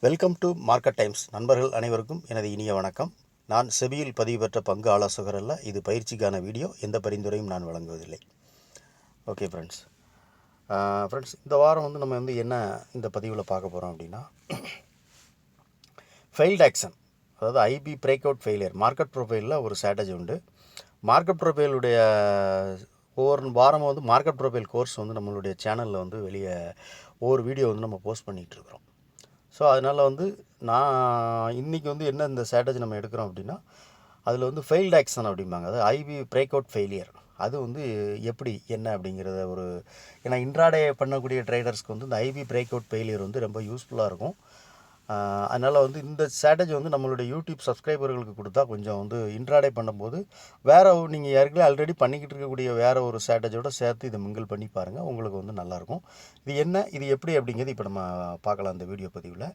Welcome to market times. நண்பர்கள் அனைவருக்கும் எனது இனிய வணக்கம். நான் செபியில் பதிவு பெற்ற பங்கு ஆலோசகர் அல்ல. இது பயிற்சிக்கான வீடியோ. எந்த பரிந்துரையும் நான் வழங்குவதில்லை. ஓகே ஃப்ரெண்ட்ஸ், இந்த வாரம் நம்ம என்ன இந்த பதிவில் பார்க்க போகிறோம் அப்படின்னா, ஃபெயில்ட் ஆக்ஷன், அதாவது IB break out failure. Market ப்ரொஃபைலில் ஒரு ஸ்ட்ராட்டஜி உண்டு. மார்க்கெட் ப்ரொஃபைலுடைய ஒவ்வொரு வாரம் மார்க்கெட் ப்ரொஃபைல் கோர்ஸ் நம்மளுடைய சேனலில் வெளியே ஒவ்வொரு வீடியோ நம்ம போஸ்ட் பண்ணிகிட்ருக்குறோம். ஸோ அதனால் நான் இன்றைக்கி என்ன இந்த ஸ்ட்ராட்டஜி நம்ம எடுக்கிறோம் அப்படின்னா, அதில் ஃபெயில்ட் ஆக்ஷன் அப்படிம்பாங்க. அதாவது ஐபி பிரேக் அவுட் ஃபெயிலியர். அது எப்படி என்ன அப்படிங்கிறத ஏன்னா இன்ட்ராடே பண்ணக்கூடிய ட்ரேடர்ஸ்க்கு இந்த ஐபி பிரேக் அவுட் ஃபெயிலியர் ரொம்ப யூஸ்ஃபுல்லாக இருக்கும். அதனால் இந்த ஸ்ட்ராட்டஜி நம்மளுடைய யூடியூப் சப்ஸ்கிரைபர்களுக்கு கொடுத்தா கொஞ்சம் இன்ட்ராடே பண்ணும்போது வேறு நீங்கள் ஏற்கனவே ஆல்ரெடி பண்ணிக்கிட்டு இருக்கக்கூடிய வேறு ஒரு ஸ்ட்ராட்டஜியோடு சேர்த்து இதை மிங்கிள் பண்ணி பாருங்கள். உங்களுக்கு நல்லாயிருக்கும். இது எப்படி அப்படிங்கிறது இப்போ நம்ம பார்க்கலாம் இந்த வீடியோ பதிவில்.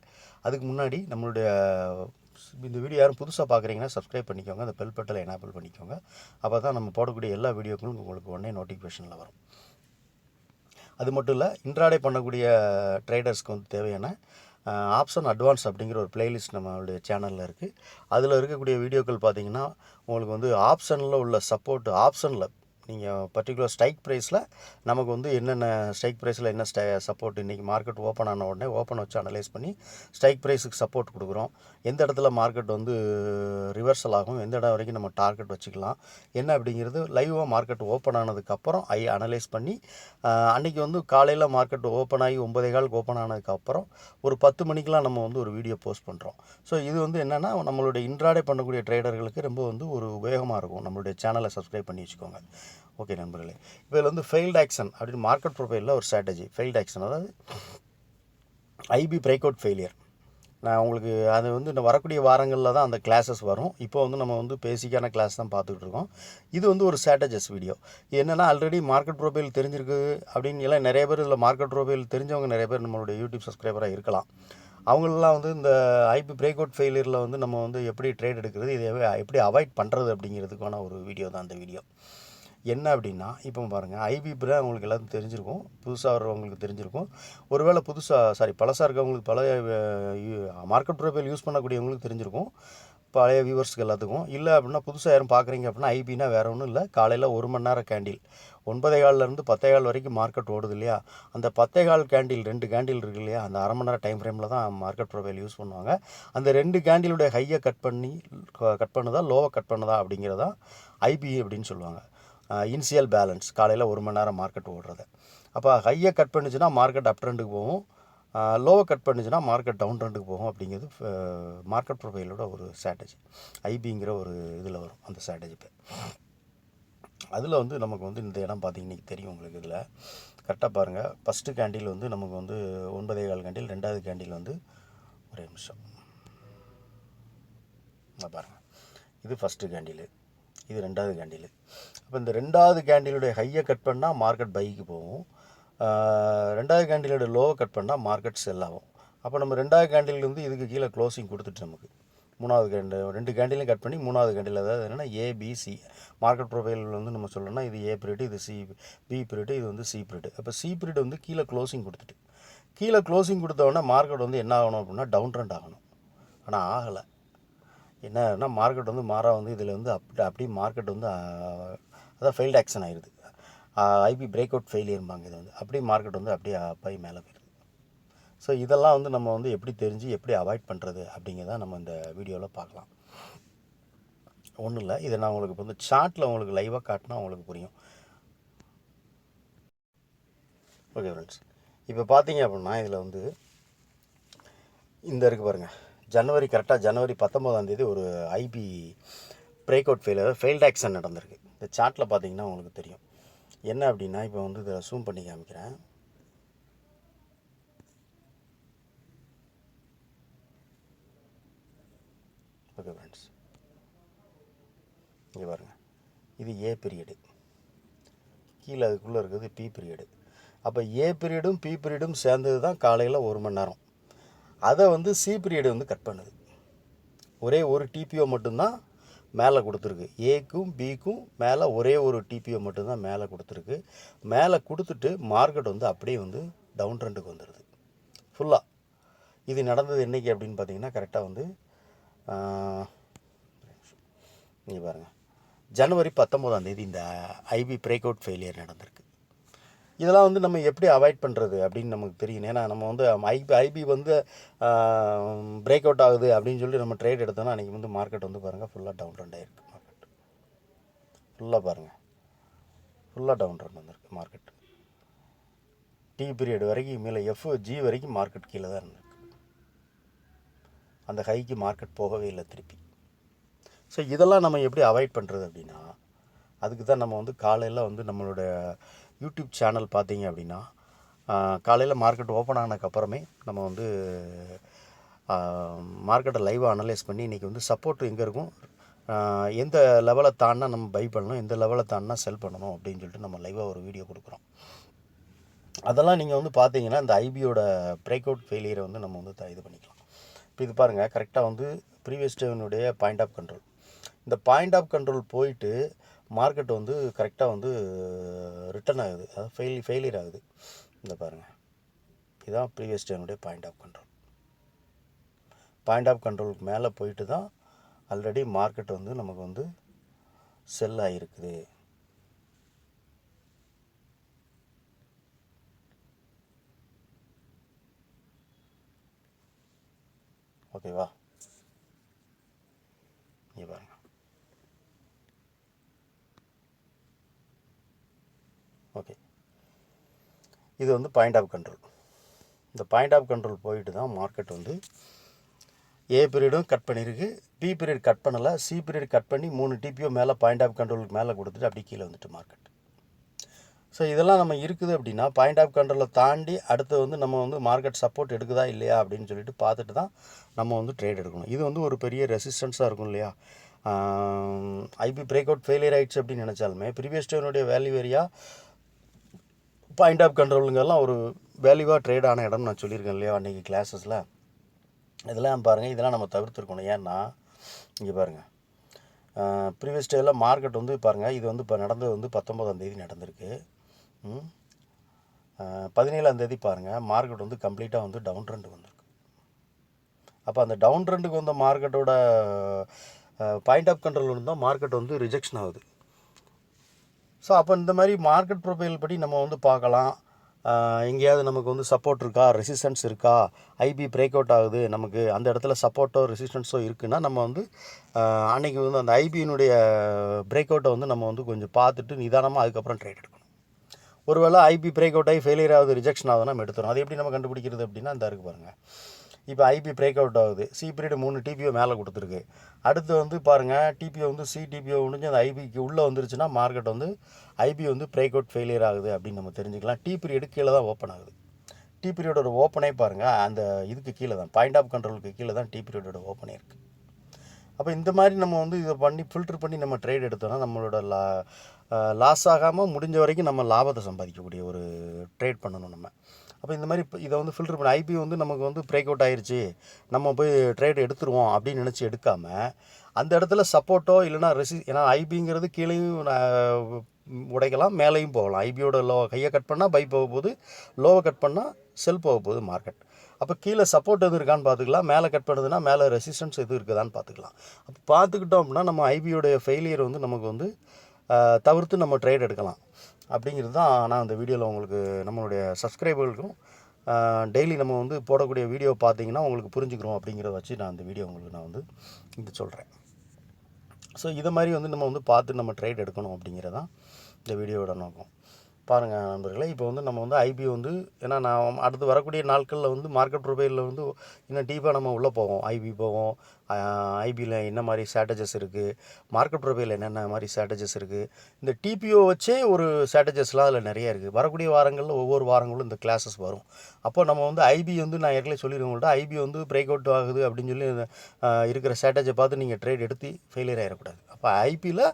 அதுக்கு முன்னாடி நம்மளுடைய இந்த வீடியோ யாரும் புதுசாக பார்க்குறீங்கன்னா சப்ஸ்கிரைப் பண்ணிக்கோங்க. அந்த பெல் பட்டனை எனேபிள் பண்ணிக்கோங்க. அப்போ தான் நம்ம போடக்கூடிய எல்லா வீடியோக்களும் உங்களுக்கு உடனே நோட்டிஃபிகேஷனில் வரும். அது மட்டும் இல்லை, இன்ட்ராடே பண்ணக்கூடிய ட்ரேடர்ஸ்க்கு தேவையான ஆப்ஷன் அட்வான்ஸ் அப்படிங்கிற ஒரு பிளேலிஸ்ட் நம்மளுடைய சேனலில் இருக்குது. அதில் இருக்கக்கூடிய வீடியோக்கள் பார்த்திங்கன்னா உங்களுக்கு ஆப்ஷனில் உள்ள சப்போர்ட் ஆப்ஷனில் நீங்கள் பர்டிகுலர் ஸ்ட்ரைக் ப்ரைஸில் நமக்கு என்னென்ன ஸ்ட்ரைக் ப்ரைஸில் என்ன சப்போர்ட் இன்றைக்கி மார்க்கெட் ஓப்பன் ஆன உடனே ஓப்பன் வச்சு அனலைஸ் பண்ணி ஸ்ட்ரைக் ப்ரைஸுக்கு சப்போர்ட் கொடுக்குறோம். எந்த இடத்துல மார்க்கெட் ரிவர்சல் ஆகும், எந்த இடம் வரைக்கும் நம்ம டார்கெட் வச்சுக்கலாம் என்ன அப்படிங்கிறது லைவாக மார்க்கெட் ஓப்பன் ஆனதுக்கப்புறம் அனலைஸ் பண்ணி அன்றைக்கி காலையில் மார்க்கெட் ஓப்பன் ஆகி 9:15 ஓப்பன் ஆனதுக்கப்புறம் ஒரு 10 மணிக்கெலாம் நம்ம ஒரு வீடியோ போஸ்ட் பண்ணுறோம். ஸோ இது என்னென்னா நம்மளுடைய இன்ட்ராடே பண்ணக்கூடிய ட்ரேடர்களுக்கு ரொம்ப ஒரு உபயோகமாக இருக்கும். நம்மளுடைய சேனலை சப்ஸ்கிரைப் பண்ணி வச்சுக்கோங்க. ஓகே நண்பர்களே, இப்போ இதில் ஃபெயில்ட் ஆக்ஷன் அப்படின்னு மார்க்கெட் ப்ரொஃபைலில் ஒரு ஸ்ட்ராட்டஜி. ஃபெயில்ட் ஆக்ஷன் அதாவது ஐபி பிரேக் அவுட் ஃபெயிலியர். நான் உங்களுக்கு அது இந்த வரக்கூடிய வாரங்களில் தான் அந்த கிளாஸஸ் வரும். இப்போ நம்ம பேசிக்கான கிளாஸ் தான் பார்த்துக்கிட்டு இருக்கோம். இது ஒரு ஸ்ட்ராட்டஜிஸ் வீடியோ. என்னென்னா ஆல்ரெடி மார்க்கெட் ப்ரொஃபைல் தெரிஞ்சிருக்கு அப்படின்னு எல்லாம் நிறைய பேர் இதில் மார்க்கெட் ப்ரொஃபைல் தெரிஞ்சவங்க நிறைய பேர் நம்மளுடைய யூடியூப் சப்ஸ்கிரைபராக இருக்கலாம். அவங்களெலாம் இந்த ஐபி பிரேக் அவுட் ஃபெயிலியரில் நம்ம எப்படி ட்ரேட் எடுக்கிறது, இதை எப்படி அவாய்ட் பண்ணுறது அப்படிங்கிறதுக்கான ஒரு வீடியோ தான் அந்த வீடியோ. என்ன அப்படின்னா, இப்போ பாருங்கள், ஐபி பிரேக் உங்களுக்கு எல்லாத்துக்கும் தெரிஞ்சிருக்கும். புதுசாக வர்றவங்களுக்கு தெரிஞ்சிருக்கும். ஒருவேளை பழசாக இருக்கவங்களுக்கு பழைய மார்க்கெட் ப்ரொஃபைல் யூஸ் பண்ணக்கூடியவங்களுக்கு தெரிஞ்சிருக்கும். பழைய வியூவர்ஸ்க்கு எல்லாத்துக்கும். இல்லை அப்படின்னா புதுசாக யாரும் பார்க்குறீங்க அப்படின்னா, ஐபினா வேறு ஒன்றும் இல்லை, காலையில் 1 மணி நேரம் கேண்டில் 9:15 10:15 வரைக்கும் மார்க்கெட் ஓடுது இல்லையா, அந்த 10:15 கேண்டில் 2 கேண்டில் இருக்குது இல்லையா, அந்த அரை மணி நேரம் டைம் ஃப்ரேமில் தான் மார்க்கெட் ப்ரொஃபைல் யூஸ் பண்ணுவாங்க. அந்த 2 கேண்டிலுடைய ஹையை கட் பண்ணுதா லோவை கட் பண்ணுதா அப்படிங்கிறதா ஐபி அப்படின்னு சொல்லுவாங்க. இனிஷியல் பேலன்ஸ் காலையில் 1 மணி நேரம் மார்க்கெட் ஓடுறது. அப்போ ஹையை கட் பண்ணிச்சுன்னா மார்க்கெட் அப் ட்ரெண்டுக்கு போகும், லோவை கட் பண்ணிச்சுன்னா மார்க்கெட் டவுன் ட்ரெண்டுக்கு போகும். அப்படிங்கிறது மார்க்கெட் ப்ரொஃபைலோட ஒரு ஸ்ட்ராட்டஜி. ஐபிங்கிற ஒரு இதில் வரும் அந்த ஸ்ட்ராட்டஜி பேர். அதில் நமக்கு இந்த இடம் பார்த்திங்கன்னா தெரியும் உங்களுக்கு. இதில் கரெக்டாக பாருங்கள், ஃபஸ்ட்டு கேண்டில் நமக்கு 9:15 கேண்டில், ரெண்டாவது கேண்டில் ஒரே நிமிஷம் பாருங்கள், இது ஃபஸ்ட்டு கேண்டில், இது ரெண்டாவது கேண்டில். அப்போ இந்த ரெண்டாவது கேண்டிலுடைய ஹையை கட் பண்ணால் மார்க்கெட் பைக்கு போகும், ரெண்டாவது கேண்டிலோட லோவை கட் பண்ணால் மார்க்கெட் செல் ஆகும். அப்போ நம்ம ரெண்டாவது கேண்டிலேருந்து இதுக்கு கீழே க்ளோசிங் கொடுத்துட்டு நமக்கு மூணாவது கேண்டில் 2 கேண்டிலையும் கட் பண்ணி மூணாவது கேண்டில், அதாவது என்னென்னா ஏபிசி மார்க்கெட் ப்ரொஃபைல் நம்ம சொல்லணும்னா இது ஏ பீரியடு, இது பி பீரியடு, இது சி பீரியடு. அப்போ சி பீரியடு கீழே க்ளோசிங் கொடுத்துட்டு கீழே க்ளோசிங் கொடுத்தோடனே மார்க்கெட் என்ன ஆகணும் அப்படின்னா டவுன் ட்ரெண்ட் ஆகணும். ஆனால் ஆகலை. என்னன்னா மார்க்கெட் மாறா இதில் அப்படியே மார்க்கெட் அதான் ஃபெயில்ட் ஆக்ஷன் ஆயிடுது. ஐபி பிரேக் அவுட் ஃபெயிலியர்பாங்க. இது அப்படியே மார்க்கெட் அப்படியே போய் மேலே போயிடுது. ஸோ இதெல்லாம் நம்ம எப்படி தெரிஞ்சு எப்படி அவாய்ட் பண்ணுறது அப்படிங்கிறத நம்ம இந்த வீடியோவில் பார்க்கலாம். ஒன்றும் இல்லை, இதை நான் உங்களுக்கு சார்ட்டில் உங்களுக்கு லைவாக காட்டினா உங்களுக்கு புரியும். ஓகே ஃப்ரெண்ட்ஸ், இப்போ பார்த்தீங்க அப்படின்னா இதில் இந்த இருக்குது பாருங்கள், கரெக்டாக ஜனவரி 19 ஒரு IP break out failed action நடந்திருக்கு. இந்த சார்ட்டில் பார்த்தீங்கன்னா உங்களுக்கு தெரியும். என்ன அப்படின்னா, இப்போ இதை ஜூம் பண்ணி காமிக்கிறேன். ஓகே ஃப்ரெண்ட்ஸ், இங்கே பாருங்கள், இது ஏ பீரியடு, கீழே அதுக்குள்ளே இருக்கிறது பி பீரியடு. அப்போ ஏ பீரியடும் பி பீரியடும் சேர்ந்தது தான் காலையில் 1 மணி நேரம். அதை சி பீரியடு கட் பண்ணுது. ஒரே ஒரு டிபிஓ மட்டும்தான் மேலே கொடுத்துருக்கு. ஏக்கும் பிக்கும் மேலே ஒரே ஒரு டிபிஓ மட்டும்தான் மேலே கொடுத்துருக்கு. மேலே கொடுத்துட்டு மார்க்கெட் அப்படியே டவுன் ட்ரெண்டுக்கு வந்துடுது ஃபுல்லாக. இது நடந்தது என்றைக்கு அப்படின்னு பார்த்தீங்கன்னா கரெக்டாக வந்து இங்கே பாருங்கள், ஜனவரி 19ஆம் தேதி இந்த ஐபி பிரேக் அவுட் ஃபெயிலியர் நடந்திருக்கு. இதெல்லாம் வந்து நம்ம எப்படி அவாய்ட் பண்ணுறது அப்படின்னு நமக்கு தெரியும். ஏன்னா நம்ம வந்து ஐபி வந்து பிரேக் அவுட் ஆகுது அப்படின்னு சொல்லி நம்ம ட்ரேட் எடுத்தோம்னா அன்றைக்கி வந்து மார்க்கெட் வந்து பாருங்கள் ஃபுல்லாக டவுன் ட்ரெண்ட் ஆகிருக்கு. மார்க்கெட் ஃபுல்லாக பாருங்கள், ஃபுல்லாக டவுன் ட்ரெண்ட் வந்திருக்கு. மார்க்கெட் டி பீரியட் வரைக்கும் மேலே FG வரைக்கும் மார்க்கெட் கீழே தான் இருந்திருக்கு. அந்த ஹைக்கு மார்க்கெட் போகவே இல்லை திருப்பி. ஸோ இதெல்லாம் நம்ம எப்படி அவாய்ட் பண்ணுறது அப்படின்னா, அதுக்கு தான் நம்ம வந்து காலையில் வந்து நம்மளோட யூடியூப் சேனல் பார்த்தீங்க அப்படின்னா, காலையில் மார்க்கெட் ஓப்பன் ஆனதுக்கப்புறமே நம்ம வந்து மார்க்கெட்டை லைவாக அனலைஸ் பண்ணி இன்றைக்கி வந்து சப்போர்ட் எங்கே இருக்கும், எந்த லெவலை தாண்டினா நம்ம பை பண்ணணும், எந்த லெவலை தாண்டினா செல் பண்ணணும் அப்படின்னு சொல்லிட்டு நம்ம லைவாக ஒரு வீடியோ கொடுக்குறோம். அதெல்லாம் நீங்கள் வந்து பார்த்தீங்கன்னா இந்த ஐபியோட பிரேக் அவுட் ஃபெயிலியரை வந்து நம்ம வந்து இது பண்ணிக்கலாம். இப்போ இது பாருங்கள், கரெக்டாக வந்து ப்ரீவியஸ் டேனுடைய பாயிண்ட் ஆஃப் கண்ட்ரோல். இந்த பாயிண்ட் ஆஃப் கண்ட்ரோல் போயிட்டு மார்க்கெட் வந்து கரெக்டாக வந்து ரிட்டர்ன் ஆகுது, அதாவது ஃபெயிலியர் ஆகுது. இந்த பாருங்கள், இதுதான் ப்ரீவியஸ் டேனுடைய point of control. Point of கண்ட்ரோலுக்கு மேலே போயிட்டு தான் ஆல்ரெடி மார்க்கெட் வந்து நமக்கு வந்து செல் ஆகிருக்குது. ஓகேவா? இங்கே பாருங்க, ஓகே, இது வந்து பாயிண்ட் ஆஃப் கண்ட்ரோல். இந்த பாயிண்ட் ஆஃப் கண்ட்ரோல் போயிட்டு தான் மார்க்கெட் வந்து ஏ பீரியடும் கட் பண்ணியிருக்கு, பி பீரியட் கட் பண்ணலை, சி பீரியட் கட் பண்ணி 3 டிபிஓ மேலே பாயிண்ட் ஆஃப் கண்ட்ரோலுக்கு மேலே கொடுத்துட்டு அப்படி கீழே வந்துட்டு மார்க்கெட். ஸோ இதெல்லாம் நம்ம இருக்குது அப்படின்னா பாயிண்ட் ஆஃப் கண்ட்ரோலை தாண்டி அடுத்து வந்து நம்ம வந்து மார்க்கெட் சப்போர்ட் எடுக்குதா இல்லையா அப்படின்னு சொல்லிட்டு பார்த்துட்டு தான் நம்ம வந்து ட்ரேட் எடுக்கணும். இது வந்து ஒரு பெரிய ரெசிஸ்டன்ஸாக இருக்கும் இல்லையா. ஐபி பிரேக் அவுட் ஃபெயிலியர் ஆகிடுச்சு அப்படின்னு நினச்சாலுமே ப்ரீவியஸ் டேனுடைய வேல்யூ ஏரியா பாயிண்ட் ஆஃப் கண்ட்ரோலுங்கெல்லாம் ஒரு வேல்யூவாக ட்ரேட் ஆன இடம் நான் சொல்லியிருக்கேன் இல்லையா அன்றைக்கி கிளாஸஸில். இதெல்லாம் பாருங்கள், இதெல்லாம் நம்ம தவிர்த்துருக்கணும். ஏன்னா இங்கே பாருங்கள், ப்ரீவியஸ் டேயில் மார்க்கெட் வந்து பாருங்கள், இது வந்து இப்போ நடந்தது வந்து 19ஆம் தேதி நடந்திருக்கு. 17ஆம் தேதி பாருங்கள், மார்க்கெட் வந்து கம்ப்ளீட்டாக வந்து டவுன் ட்ரெண்டுக்கு வந்திருக்கு. அப்போ அந்த டவுன் ட்ரெண்டுக்கு வந்த மார்க்கெட்டோட பாயிண்ட் ஆஃப் கண்ட்ரோல் இருந்தால் மார்க்கெட் வந்து ரிஜெக்ஷன் ஆகுது. ஸோ அப்போ இந்த மாதிரி மார்க்கெட் ப்ரொஃபைல் படி நம்ம வந்து பார்க்கலாம், எங்கேயாவது நமக்கு வந்து சப்போர்ட் இருக்கா, ரெசிஸ்டன்ஸ் இருக்கா, ஐபி பிரேக் அவுட் ஆகுது, நமக்கு அந்த இடத்துல சப்போர்ட்டோ ரெசிஸ்டன்ஸோ இருக்குன்னா நம்ம வந்து அன்றைக்கி வந்து அந்த ஐபியினுடைய பிரேக் அவுட்டை வந்து நம்ம வந்து கொஞ்சம் பார்த்துட்டு நிதானமாக அதுக்கப்புறம் ட்ரேட் எடுக்கணும். ஒருவேளை ஐபி பிரேக் அவுட் ஆகி ஃபெயிலியர் ஆகுது, ரிஜெக்ஷன் ஆகுதுன்னா நம்ம எடுத்துரும். அது எப்படி நம்ம கண்டுபிடிக்கிறது அப்படின்னா இந்த இருக்குது பாருங்கள், இப்போ ஐபி பிரேக் அவுட் ஆகுது, சி பீரியட் 3 டிபிஓ மேலே கொடுத்துருக்கு, அடுத்து வந்து பாருங்கள் டிபிஓ வந்து சி டிபிஓ முடிஞ்சு அந்த ஐபிக்கு உள்ளே வந்துருச்சுன்னா மார்க்கெட் வந்து ஐபி வந்து பிரேக் அவுட் ஃபெயிலியர் ஆகுது அப்படின்னு நம்ம தெரிஞ்சுக்கலாம். டி பீரியடு கீழே தான் ஓப்பன் ஆகுது. டி பீரியடோட ஓப்பனே பாருங்கள் அந்த இதுக்கு கீழே தான், பாயிண்ட் ஆஃப் கண்ட்ரோலுக்கு கீழே தான் டி பீரியடோட ஓப்பனே இருக்குது. அப்போ இந்த மாதிரி நம்ம வந்து இதை பண்ணி ஃபில்ட்ரு பண்ணி நம்ம ட்ரேட் எடுத்தோம்னா நம்மளோட லாஸ் ஆகாமல் முடிஞ்ச வரைக்கும் நம்ம லாபத்தை சம்பாதிக்கக்கூடிய ஒரு ட்ரேட் பண்ணணும் நம்ம. அப்போ இந்த மாதிரி இதை வந்து ஃபில்ட்ரு பண்ணி ஐபி வந்து நமக்கு வந்து பிரேக் அவுட் ஆயிடுச்சு, நம்ம போய் ட்ரேட் எடுத்துருவோம் அப்படின்னு நினச்சி எடுக்காமல் அந்த இடத்துல சப்போர்ட்டோ இல்லைனா ஏன்னா ஐபிங்கிறது கீழேயும் உடைக்கலாம், மேலேயும் போகலாம். ஐபியோட கையை கட் பண்ணால் பை போக போகுது, லோவை கட் பண்ணால் செல் போக போகுது மார்க்கெட். அப்போ கீழே சப்போர்ட் எதுவும் இருக்கான்னு பார்த்துக்கலாம், மேலே கட் பண்ணுறதுனா மேலே ரெசிஸ்டன்ஸ் எதுவும் இருக்குதான்னு பார்த்துக்கலாம். அப்போ பார்த்துக்கிட்டோம் அப்படின்னா நம்ம ஐபியோடைய ஃபெயிலியர் வந்து நமக்கு வந்து தவிர்த்து நம்ம ட்ரேட் எடுக்கலாம். அப்படிங்கிறது தான் நான் அந்த வீடியோவில் உங்களுக்கு நம்மளுடைய சப்ஸ்கிரைபர்களுக்கும் டெய்லி நம்ம வந்து போடக்கூடிய வீடியோ பார்த்தீங்கன்னா உங்களுக்கு புரிஞ்சுக்கிறோம் அப்படிங்கிறத வச்சு நான் அந்த வீடியோ உங்களுக்கு நான் வந்து இது சொல்கிறேன். ஸோ இதை மாதிரி வந்து நம்ம வந்து பார்த்து நம்ம ட்ரேட் எடுக்கணும் அப்படிங்கிறதான் இந்த வீடியோவோட நோக்கம். பாருங்கள் நண்பர்களே, இப்போ வந்து நம்ம வந்து ஐபி வந்து ஏன்னா நான் அடுத்து வரக்கூடிய நாட்களில் வந்து மார்க்கெட் ப்ரொஃபைலில் வந்து இன்னும் டீப்பாக நம்ம உள்ளே போவோம், ஐபி போவோம், ஐபியில் என்ன மாதிரி ஸ்ட்ராட்டஜிஸ் இருக்குது, மார்க்கெட் ப்ரொஃபைல் என்னென்ன மாதிரி ஸ்ட்ராட்டஜிஸ் இருக்குது, இந்த டிபிஓ வச்சே ஒரு ஸ்ட்ராட்டஜிஸ்லாம் அதில் நிறையா இருக்குது. வரக்கூடிய வாரங்களில் ஒவ்வொரு வாரங்களும் இந்த கிளாஸஸ் வரும். அப்போ நம்ம வந்து ஐபி வந்து நான் ஏற்கனவே சொல்லிடுவோங்கள்ட்ட ஐபி வந்து பிரேக் அவுட் ஆகுது அப்படின்னு சொல்லி இருக்கிற ஸ்ட்ராட்டஜியை பார்த்து நீங்கள் ட்ரேட் எடுத்து ஃபெயிலியர் ஆகிடக்கூடாது. அப்போ ஐபியில்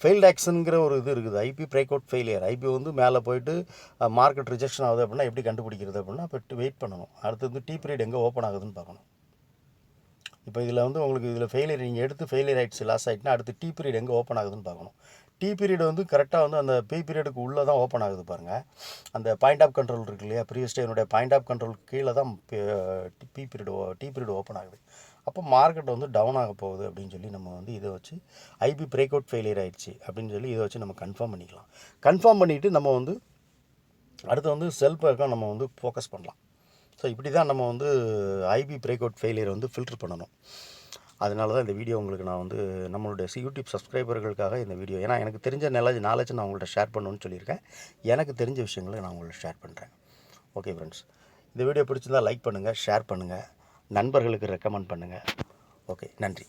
ஃபெயில்டு ஆக்ஷனுங்கிற ஒரு இது இருக்குது, IP break out failure. IP வந்து மேலே போயிட்டு மார்க்கெட் ரிஜெக்ஷன் ஆகுது அப்படின்னா எப்படி கண்டுபிடிக்கிறது அப்படின்னா இப்போ வெயிட் பண்ணணும். அடுத்து வந்து டி பீரியட் எங்கே ஓப்பன் ஆகுதுன்னு பார்க்கணும். இப்போ இதில் வந்து உங்களுக்கு இதில் ஃபெயிலியர் நீங்கள் எடுத்து ஃபெயிலியர் ஆகிடுச்சு, லாஸ் ஆகிட்டுனா அடுத்து டி பீரியட் எங்கே ஓப்பன் ஆகுதுன்னு பார்க்கணும். டி பீரியட் வந்து கரெக்டாக வந்து அந்த பி பீரியடுக்கு உள்ளே தான் ஓப்பன் ஆகுது பாருங்கள். அந்த பாயிண்ட் ஆஃப் கண்ட்ரோல் இருக்கு இல்லையா, ப்ரீவியஸ் டேனுடைய பாயிண்ட் ஆஃப் கண்ட்ரோல் கீழே தான் டி பீரியட் ஓப்பன் ஆகுது. அப்போ மார்க்கெட் வந்து டவுன் ஆக போகுது அப்படின்னு சொல்லி நம்ம வந்து இதை வச்சு ஐபி பிரேக் அவுட் ஃபெயிலியர் ஆகிடுச்சு அப்படின்னு சொல்லி இதை வச்சு நம்ம கன்ஃபார்ம் பண்ணிக்கலாம். கன்ஃபார்ம் பண்ணிவிட்டு நம்ம வந்து அடுத்து வந்து செல் பேக்காக நம்ம வந்து ஃபோக்கஸ் பண்ணலாம். ஸோ இப்படி தான் நம்ம வந்து ஐபி பிரேக் அவுட் ஃபெயிலியர் வந்து ஃபில்டர் பண்ணணும். அதனால தான் இந்த வீடியோ உங்களுக்கு நான் வந்து நம்மளுடைய யூடியூப் சப்ஸ்கிரைபர்களுக்காக இந்த வீடியோ, ஏன்னா எனக்கு தெரிஞ்ச நாலேஜ் நான் உங்கள்கிட்ட ஷேர் பண்ணணும்னு சொல்லியிருக்கேன். எனக்கு தெரிஞ்ச விஷயங்களை நான் உங்கள்கிட்ட ஷேர் பண்ணுறேன். ஓகே ஃப்ரெண்ட்ஸ், இந்த வீடியோ பிடிச்சிருந்தால் லைக் பண்ணுங்கள், ஷேர் பண்ணுங்கள், நண்பர்களுக்கு ரெக்கமெண்ட் பண்ணுங்கள். ஓகே, நன்றி.